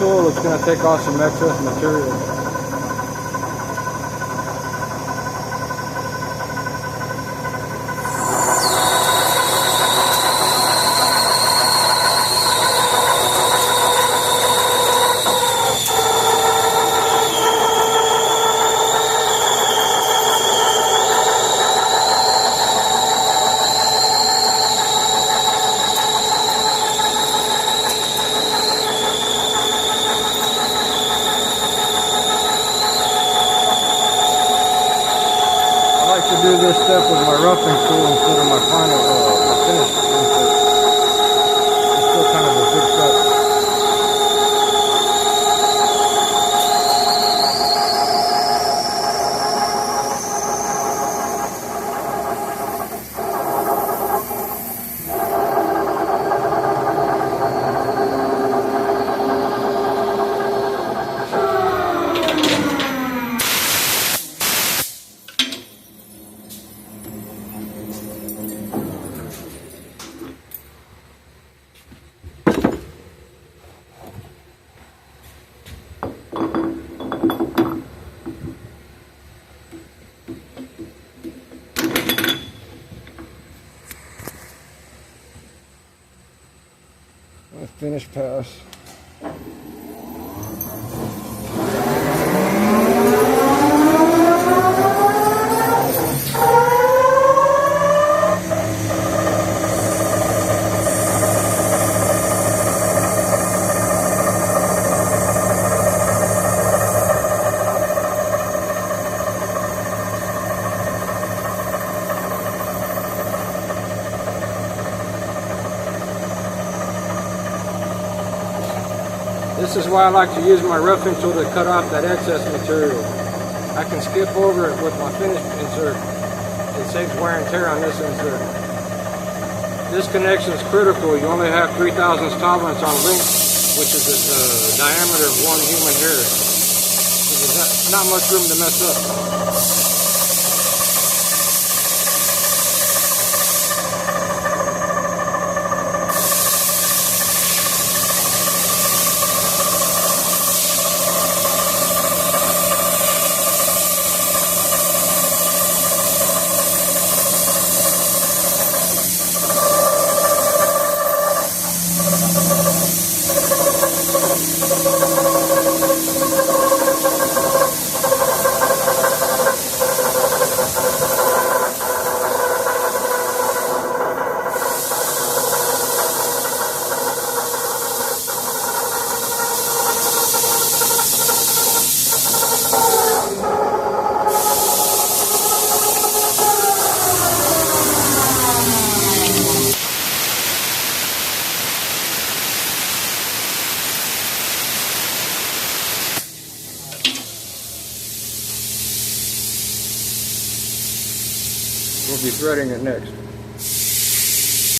tool, it's going to take off some excess material. To do this step with my roughing tool instead of my final, my finished insert. It's still kind of a big cut. Finish pass. This is why I like to use my roughing tool to cut off that excess material. I can skip over it with my finished insert. It saves wear and tear on this insert. This connection is critical. You only have 3 thousandths tolerance on length, which is the diameter of one human hair. So there's not much room to mess up. We'll be threading it next.